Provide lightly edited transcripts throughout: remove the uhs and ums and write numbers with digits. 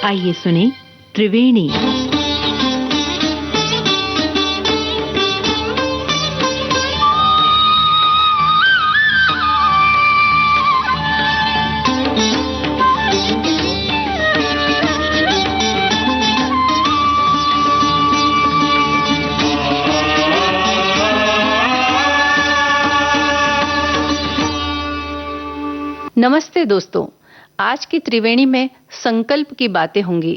आइए सुने त्रिवेणी। नमस्ते दोस्तों, आज की त्रिवेणी में संकल्प की बातें होंगी।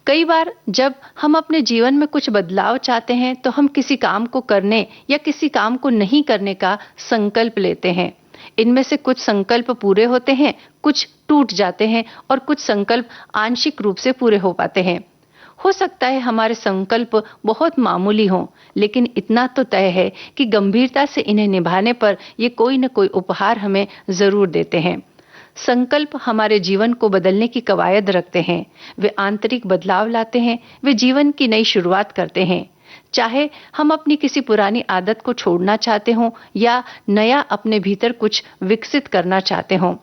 कई बार जब हम अपने जीवन में कुछ बदलाव चाहते हैं तो हम किसी काम को करने या किसी काम को नहीं करने का संकल्प लेते हैं। इनमें से कुछ संकल्प पूरे होते हैं, कुछ टूट जाते हैं और कुछ संकल्प आंशिक रूप से पूरे हो पाते हैं। हो सकता है हमारे संकल्प बहुत मामूली हों, लेकिन इतना तो तय है कि गंभीरता से इन्हें निभाने पर ये कोई न कोई उपहार हमें जरूर देते हैं। संकल्प हमारे जीवन को बदलने की कवायद रखते हैं। वे आंतरिक बदलाव लाते हैं, वे जीवन की नई शुरुआत करते हैं। चाहे हम अपनी किसी पुरानी आदत को छोड़ना चाहते हों या नया अपने भीतर कुछ विकसित करना चाहते हों,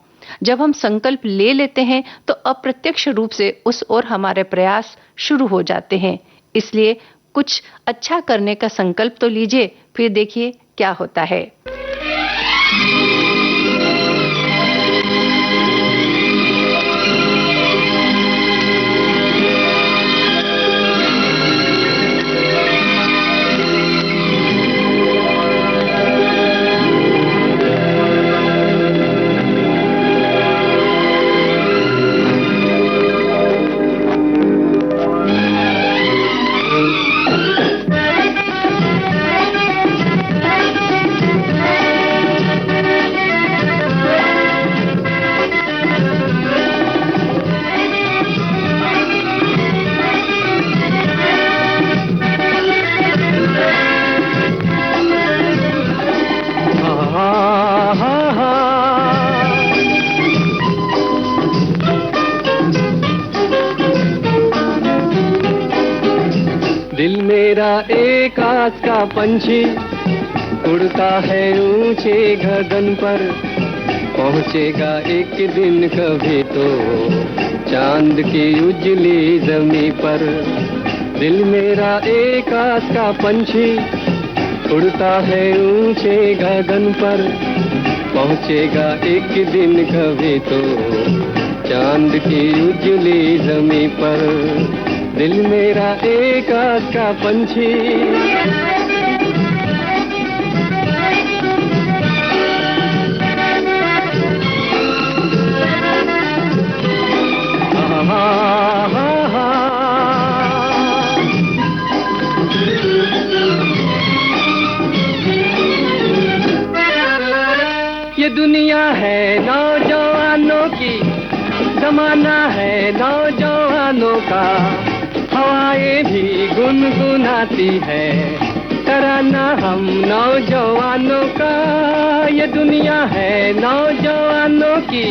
जब हम संकल्प ले लेते हैं तो अप्रत्यक्ष रूप से उस ओर हमारे प्रयास शुरू हो जाते हैं। इसलिए कुछ अच्छा करने का संकल्प तो लीजिए, फिर देखिए क्या होता है। दिल मेरा एक आस का पंछी उड़ता है ऊंचे गगन पर, पहुंचेगा एक दिन कभी तो चांद की उजली जमी पर। दिल मेरा एक आस का पंछी उड़ता है ऊंचे गगन पर, पहुंचेगा एक दिन कभी तो चांद की उजली जमी पर। दिल मेरा एक आस का पंछी। ये दुनिया है नौजवानों की, जमाना है नौजवानों का। हवाएं भी गुनगुनाती है तराना हम नौजवानों का। ये दुनिया है नौजवानों की,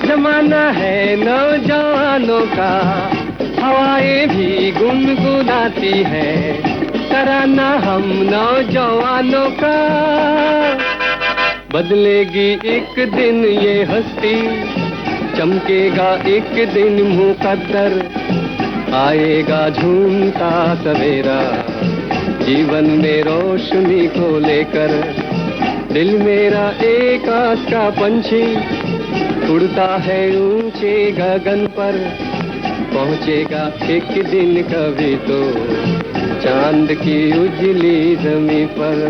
जमाना है नौजवानों का। हवाएं भी गुनगुनाती है तराना हम नौजवानों का। बदलेगी एक दिन ये हस्ती, चमकेगा एक दिन मुकद्दर। आएगा झूमता सवेरा जीवन में रोशनी को लेकर। दिल मेरा एक आस का पंछी उड़ता है ऊंचे गगन पर, पहुंचेगा एक दिन कभी तो चांद की उजली जमी पर।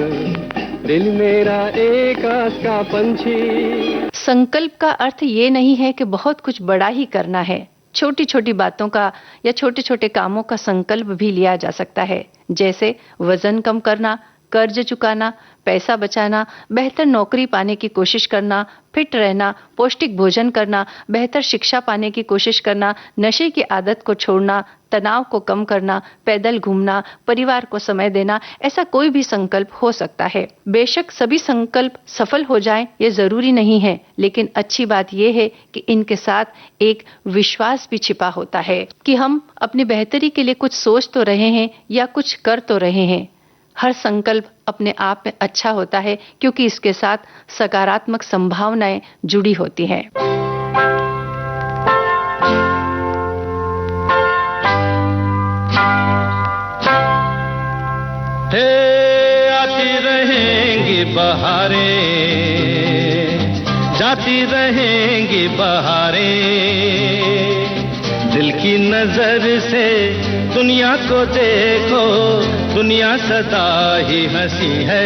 दिल मेरा एक आस का पंछी। संकल्प का अर्थ ये नहीं है कि बहुत कुछ बड़ा ही करना है। छोटी छोटी बातों का या छोटे छोटे कामों का संकल्प भी लिया जा सकता है, जैसे वजन कम करना, कर्ज चुकाना, पैसा बचाना, बेहतर नौकरी पाने की कोशिश करना, फिट रहना, पौष्टिक भोजन करना, बेहतर शिक्षा पाने की कोशिश करना, नशे की आदत को छोड़ना, तनाव को कम करना, पैदल घूमना, परिवार को समय देना। ऐसा कोई भी संकल्प हो सकता है। बेशक सभी संकल्प सफल हो जाएं ये जरूरी नहीं है, लेकिन अच्छी बात यह है कि इनके साथ एक विश्वास भी छिपा होता है कि हम अपनी बेहतरी के लिए कुछ सोच तो रहे हैं या कुछ कर तो रहे हैं। हर संकल्प अपने आप में अच्छा होता है क्योंकि इसके साथ सकारात्मक संभावनाएं जुड़ी होती हैं। हे आती रहेंगी बहारें, जाती रहेंगी बहारें, दिल की नजर से दुनिया को देखो, दुनिया सदा ही हंसी है।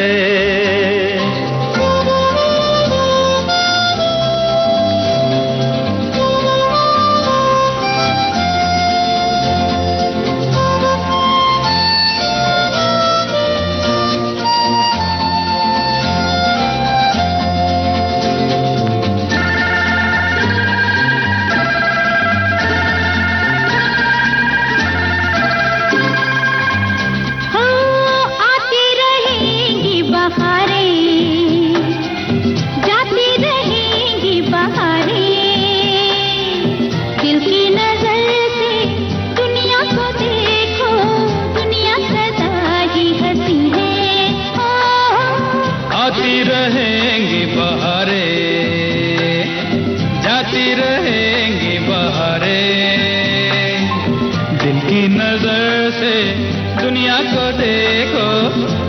दुनिया को देखो,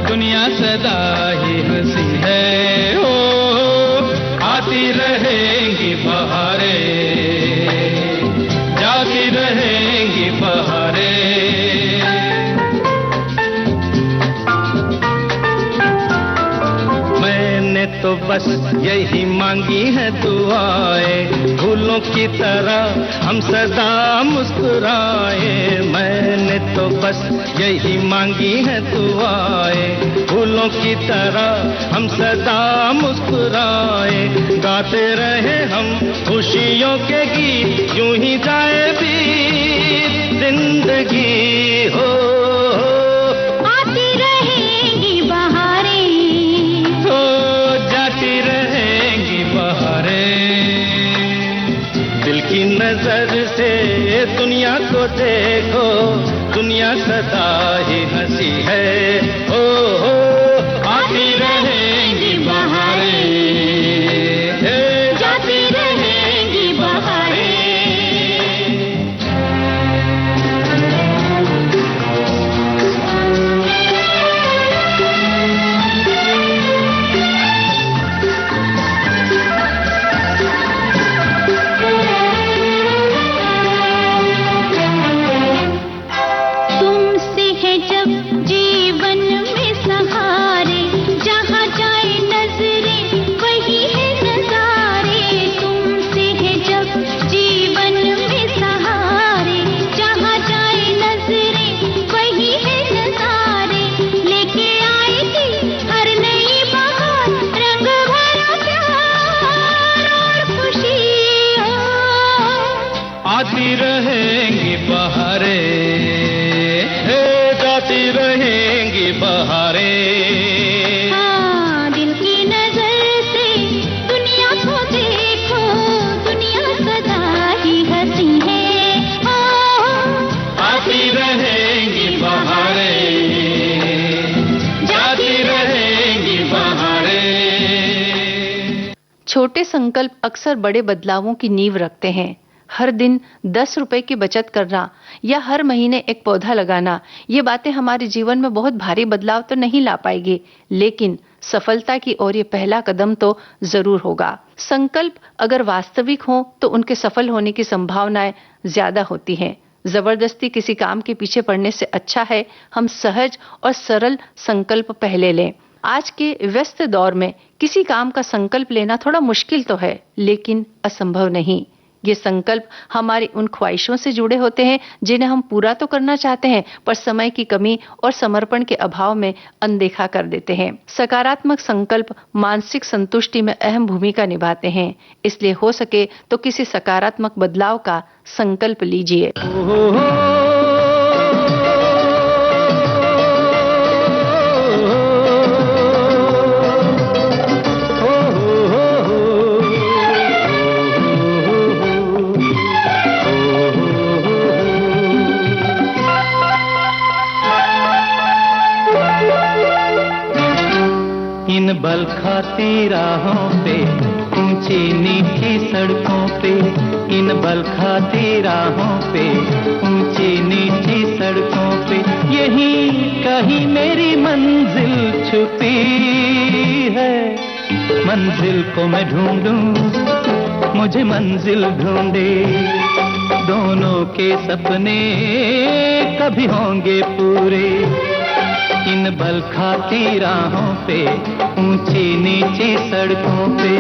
दुनिया सदा ही हंसी है। ओ आती रहेंगी बहारें, जाती रहेंगी बहारें। मैंने तो बस यही मांगी है दुआएं, फूलों की तरह हम सदा मुस्कुराए। मैंने तो बस यही मांगी है दुआएं, फूलों की तरह हम सदा मुस्कुराए। गाते रहे हम खुशियों के गीत, यूं ही जाए बीत जिंदगी हो। आती रहेंगी बहारें, हो जाती रहेंगी बहारें, दिल की नजर से दुनिया को देखो, दुनिया सदा ही हंसी है। ओ आती रहेंगी बहारें, जाती रहेंगी बहारें। आती रहेंगी बहारें, जाती रहेंगी बहारें। हाँ, दिल की नजर से दुनिया को देखो, दुनिया सदा ही हंसी है। आती रहेंगी बहारें, जाती रहेंगी बहारें। छोटे संकल्प अक्सर बड़े बदलावों की नींव रखते हैं। हर दिन 10 रुपए की बचत करना या हर महीने एक पौधा लगाना, ये बातें हमारे जीवन में बहुत भारी बदलाव तो नहीं ला पाएगी, लेकिन सफलता की ओर ये पहला कदम तो जरूर होगा। संकल्प अगर वास्तविक हो तो उनके सफल होने की संभावनाएं ज्यादा होती हैं। जबरदस्ती किसी काम के पीछे पड़ने से अच्छा है हम सहज और सरल संकल्प पहले लें। आज के व्यस्त दौर में किसी काम का संकल्प लेना थोड़ा मुश्किल तो है, लेकिन असंभव नहीं। ये संकल्प हमारी उन ख्वाहिशों से जुड़े होते हैं जिन्हें हम पूरा तो करना चाहते हैं, पर समय की कमी और समर्पण के अभाव में अनदेखा कर देते हैं। सकारात्मक संकल्प मानसिक संतुष्टि में अहम भूमिका निभाते हैं, इसलिए हो सके तो किसी सकारात्मक बदलाव का संकल्प लीजिए। इन बल खाती राहों पे, ऊंची नीची सड़कों पे, इन बल खाती राहों पे, ऊंची नीची सड़कों पे, यही कहीं मेरी मंजिल छुपी है। मंजिल को मैं ढूंढूं, मुझे मंजिल ढूंढे। दोनों के सपने कभी होंगे पूरे। इन बल खाती राहों पे, ऊंची नीची सड़कों पे।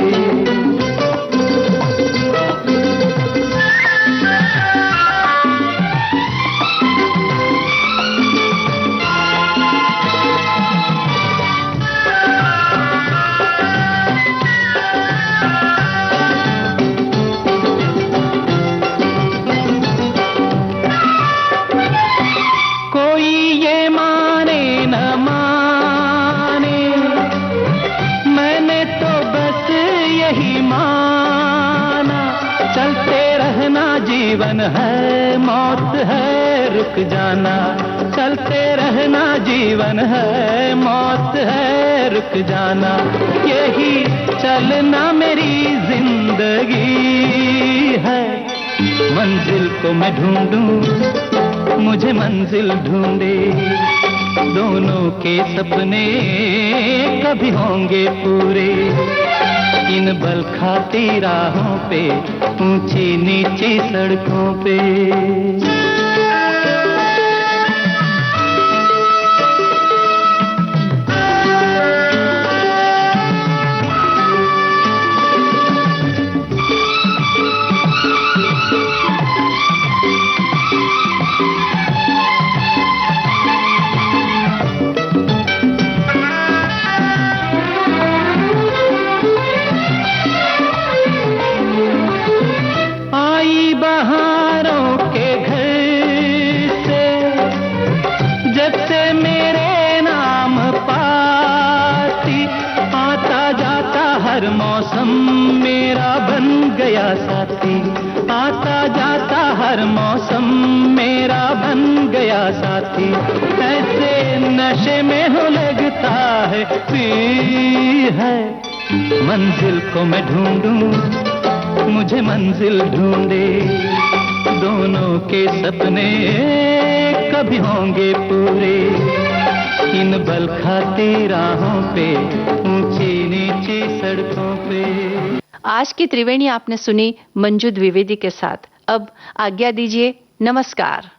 जीवन है मौत है रुक जाना, चलते रहना। जीवन है मौत है रुक जाना, यही चलना मेरी जिंदगी है। मंजिल को मैं ढूंढूं, मुझे मंजिल ढूंढे। दोनों के सपने कभी होंगे पूरे। इन बल खाती राहों पे, ऊंची नीची सड़कों पे। मौसम मेरा बन गया साथी, आता जाता हर मौसम मेरा बन गया साथी। ऐसे नशे में हो लगता है पी है। मंजिल को मैं ढूंढूं, मुझे मंजिल ढूंढे। दोनों के सपने कभी होंगे पूरे। इन बल खाती राहों पे, ऊंची नीची सड़कों पे। आज की त्रिवेणी आपने सुनी मंजू द्विवेदी के साथ। अब आज्ञा दीजिए, नमस्कार।